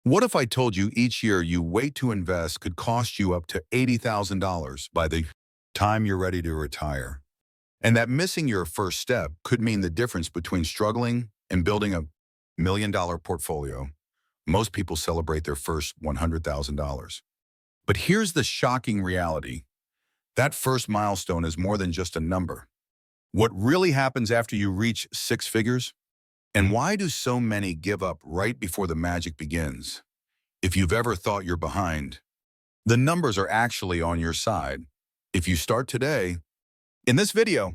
What if I told you each year you wait to invest could cost you up to $80,000 by the time you're ready to retire? And that missing your first step could mean the difference between struggling and building a $1 million portfolio. Most people celebrate their first $100,000. But here's the shocking reality. That first milestone is more than just a number. What really happens after you reach six figures? And why do so many give up right before the magic begins? If you've ever thought you're behind, the numbers are actually on your side. If you start today, in this video,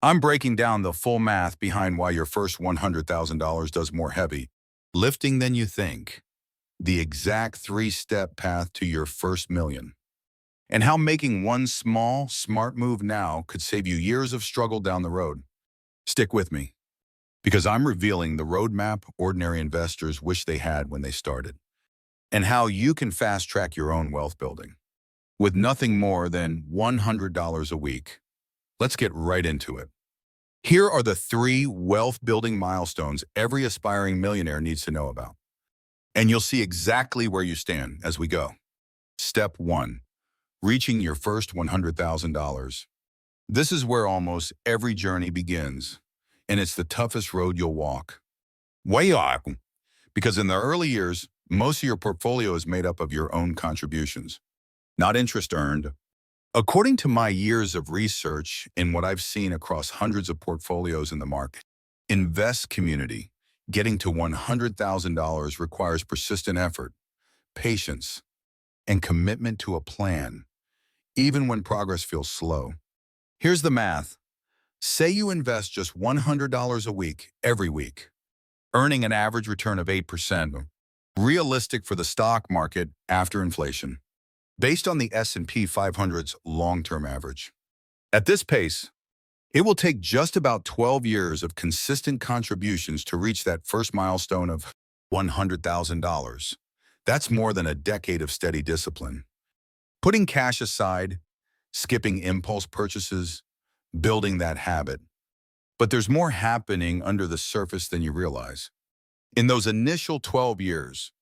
I'm breaking down the full math behind why your first $100,000 does more heavy lifting than you think, the exact three-step path to your first million, and how making one small, smart move now could save you years of struggle down the road. Stick with me, because I'm revealing the roadmap ordinary investors wish they had when they started, and how you can fast-track your own wealth building with nothing more than $100 a week. Let's get right into it. Here are the 3 wealth-building milestones every aspiring millionaire needs to know about. And you'll see exactly where you stand as we go. Step 1. Reaching your first $100,000. This is where almost every journey begins, and it's the toughest road you'll walk. Way up, because in the early years, most of your portfolio is made up of your own contributions, not interest earned. According to my years of research and what I've seen across hundreds of portfolios in the market, invest community, getting to $100,000 requires persistent effort, patience, and commitment to a plan, even when progress feels slow. Here's the math. Say you invest just $100 a week every week, earning an average return of 8%, realistic for the stock market after inflation, based on the S&P 500's long-term average. At this pace, it will take just about 12 years of consistent contributions to reach that first milestone of $100,000. That's more than a decade of steady discipline. Putting cash aside, skipping impulse purchases, building that habit. But there's more happening under the surface than you realize. In those initial 12 years,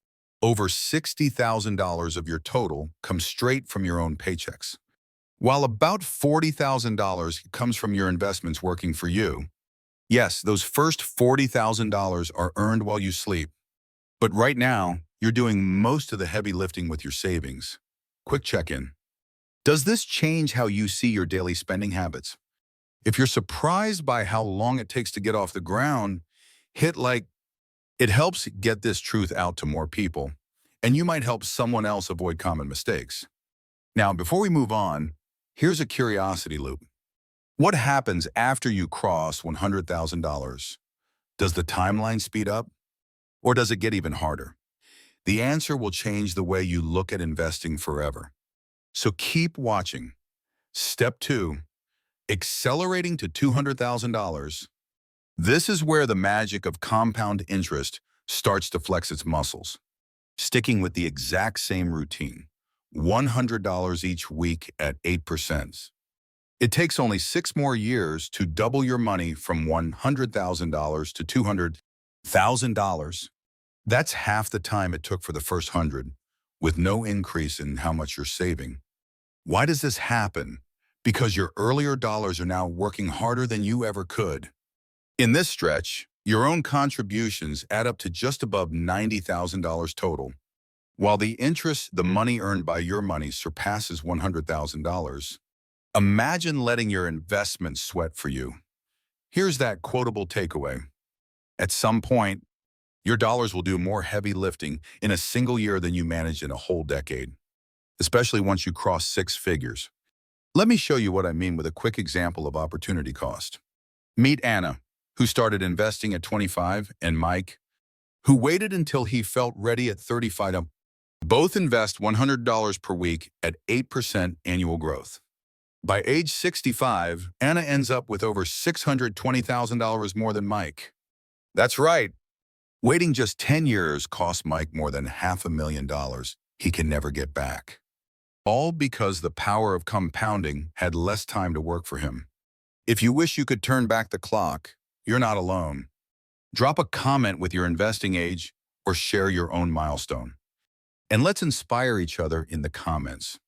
over $60,000 of your total comes straight from your own paychecks, while about $40,000 comes from your investments working for you. Yes, those first $40,000 are earned while you sleep. But right now, you're doing most of the heavy lifting with your savings. Quick check-in. Does this change how you see your daily spending habits? If you're surprised by how long it takes to get off the ground, hit like. It helps get this truth out to more people, and you might help someone else avoid common mistakes. Now, before we move on, here's a curiosity loop. What happens after you cross $100,000? Does the timeline speed up, or does it get even harder? The answer will change the way you look at investing forever. So keep watching. Step 2, accelerating to $200,000. This is where the magic of compound interest starts to flex its muscles. Sticking with the exact same routine, $100 each week at 8%. It takes only 6 more years to double your money from $100,000 to $200,000. That's half the time it took for the first 100, with no increase in how much you're saving. Why does this happen? Because your earlier dollars are now working harder than you ever could. In this stretch, your own contributions add up to just above $90,000 total. While the interest, the money earned by your money, surpasses $100,000, imagine letting your investments sweat for you. Here's that quotable takeaway. At some point, your dollars will do more heavy lifting in a single year than you managed in a whole decade, especially once you cross 6 figures. Let me show you what I mean with a quick example of opportunity cost. Meet Anna, who started investing at 25, and Mike, who waited until he felt ready at 35. Both invest $100 per week at 8% annual growth. By age 65, Anna ends up with over $620,000 more than Mike. That's right. Waiting just 10 years cost Mike more than $500,000 he can never get back. All because the power of compounding had less time to work for him. If you wish you could turn back the clock, you're not alone. Drop a comment with your investing age or share your own milestone. And let's inspire each other in the comments.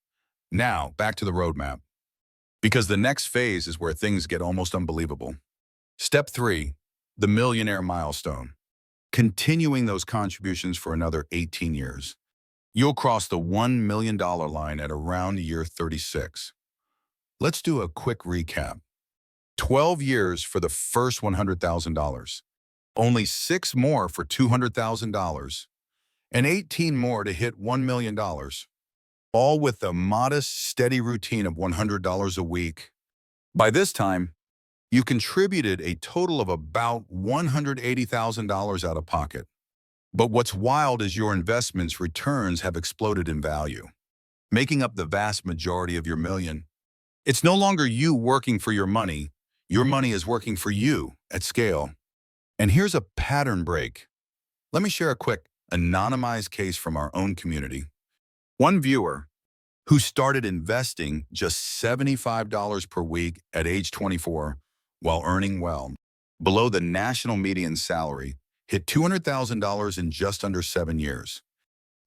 Now, back to the roadmap, because the next phase is where things get almost unbelievable. Step 3, the millionaire milestone. Continuing those contributions for another 18 years. You'll cross the $1 million line at around year 36. Let's do a quick recap. 12 years for the first $100,000. Only 6 more for $200,000. And 18 more to hit $1 million. All with a modest, steady routine of $100 a week. By this time, you contributed a total of about $180,000 out of pocket. But what's wild is your investments' returns have exploded in value, making up the vast majority of your million. It's no longer you working for your money is working for you at scale. And here's a pattern break. Let me share a quick, anonymized case from our own community. One viewer, who started investing just $75 per week at age 24 while earning well, below the national median salary, hit $200,000 in just under 7 years.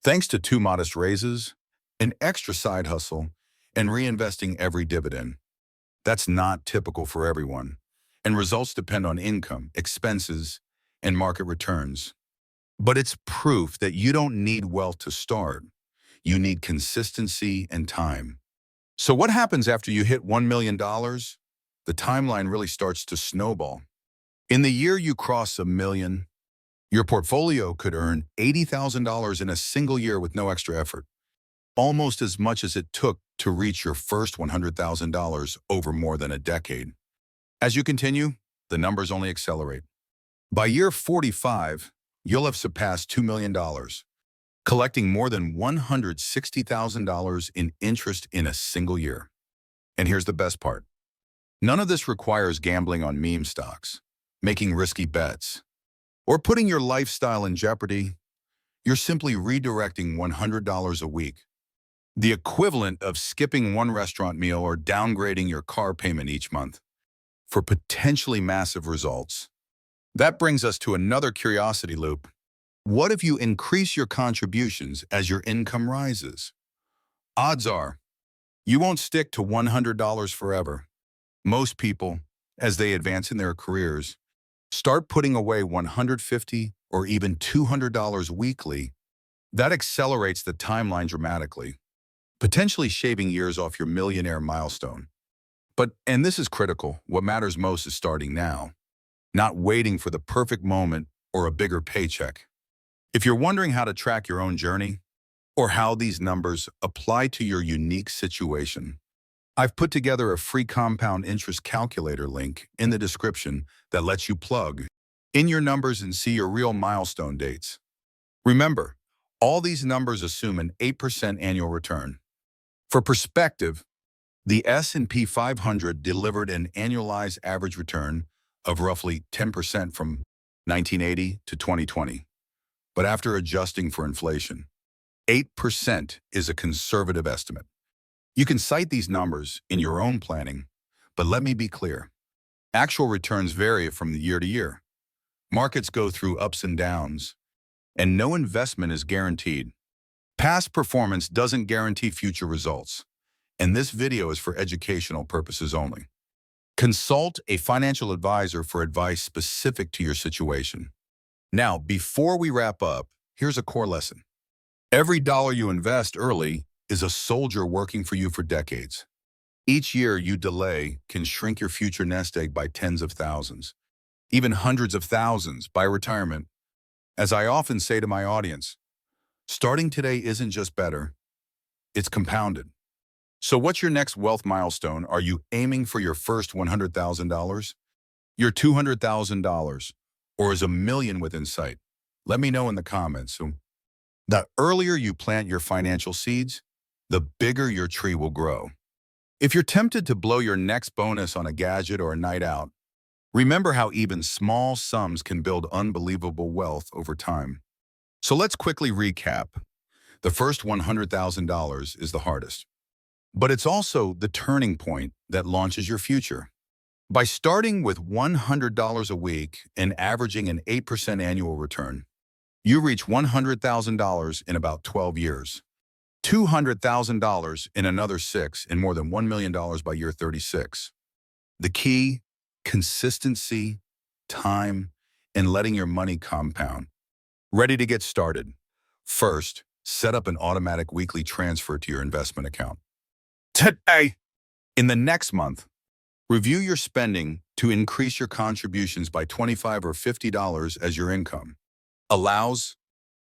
Thanks to 2 modest raises, an extra side hustle, and reinvesting every dividend. That's not typical for everyone, and results depend on income, expenses, and market returns. But it's proof that you don't need wealth to start. You need consistency and time. So what happens after you hit $1 million? The timeline really starts to snowball. In the year you cross $1 million, your portfolio could earn $80,000 in a single year with no extra effort, almost as much as it took to reach your first $100,000 over more than a decade. As you continue, the numbers only accelerate. By year 45, you'll have surpassed $2 million, collecting more than $160,000 in interest in a single year. And here's the best part. None of this requires gambling on meme stocks, making risky bets, or putting your lifestyle in jeopardy. You're simply redirecting $100 a week, the equivalent of skipping one restaurant meal or downgrading your car payment each month, for potentially massive results. That brings us to another curiosity loop. What if you increase your contributions as your income rises? Odds are, you won't stick to $100 forever. Most people, as they advance in their careers, start putting away $150 or even $200 weekly. That accelerates the timeline dramatically, potentially shaving years off your millionaire milestone. But, and this is critical, what matters most is starting now, not waiting for the perfect moment or a bigger paycheck. If you're wondering how to track your own journey or how these numbers apply to your unique situation, I've put together a free compound interest calculator link in the description that lets you plug in your numbers and see your real milestone dates. Remember, all these numbers assume an 8% annual return. For perspective, the S&P 500 delivered an annualized average return of roughly 10% from 1980 to 2020. But after adjusting for inflation, 8% is a conservative estimate. You can cite these numbers in your own planning, but let me be clear. Actual returns vary from year to year. Markets go through ups and downs, and no investment is guaranteed. Past performance doesn't guarantee future results, and this video is for educational purposes only. Consult a financial advisor for advice specific to your situation. Now, before we wrap up, here's a core lesson. Every dollar you invest early is a soldier working for you for decades. Each year you delay can shrink your future nest egg by tens of thousands, even hundreds of thousands by retirement. As I often say to my audience, starting today isn't just better, it's compounded. So what's your next wealth milestone? Are you aiming for your first $100,000? Your $200,000? Or is $1 million within sight? Let me know in the comments. The earlier you plant your financial seeds, the bigger your tree will grow. If you're tempted to blow your next bonus on a gadget or a night out, remember how even small sums can build unbelievable wealth over time. So let's quickly recap. The first $100,000 is the hardest, but it's also the turning point that launches your future. By starting with $100 a week and averaging an 8% annual return, You reach $100,000 in about 12 years, $200,000 in another 6, and more than $1 million by year 36. The key, consistency, time, and letting your money compound. Ready to get started? First, set up an automatic weekly transfer to your investment account. Today, in the next month, review your spending to increase your contributions by $25 or $50 as your income allows.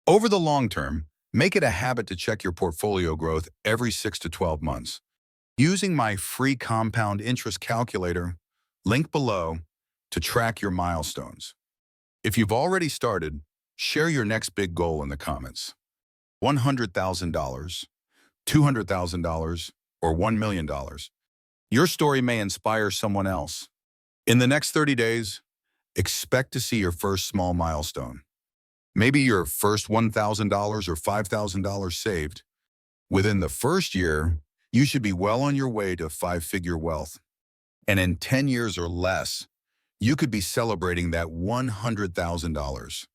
Over the long term, make it a habit to check your portfolio growth every 6 to 12 months. Using my free compound interest calculator, link below, to track your milestones. If you've already started, share your next big goal in the comments. $100,000, $200,000, or $1 million. Your story may inspire someone else. In the next 30 days, expect to see your first small milestone. Maybe your first $1,000 or $5,000 saved. Within the first year, you should be well on your way to 5-figure wealth. And in 10 years or less, you could be celebrating that $100,000.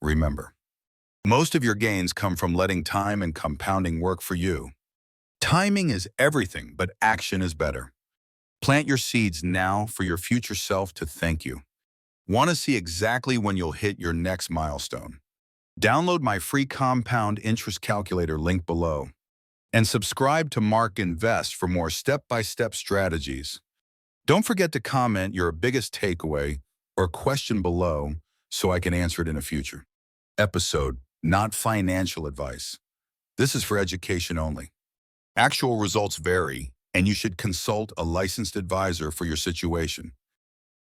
Remember, most of your gains come from letting time and compounding work for you. Timing is everything, but action is better. Plant your seeds now for your future self to thank you. Want to see exactly when you'll hit your next milestone? Download my free compound interest calculator link below and subscribe to Mark Invest for more step-by-step strategies. Don't forget to comment your biggest takeaway or question below so I can answer it in a future episode, not financial advice. This is for education only. Actual results vary, and you should consult a licensed advisor for your situation.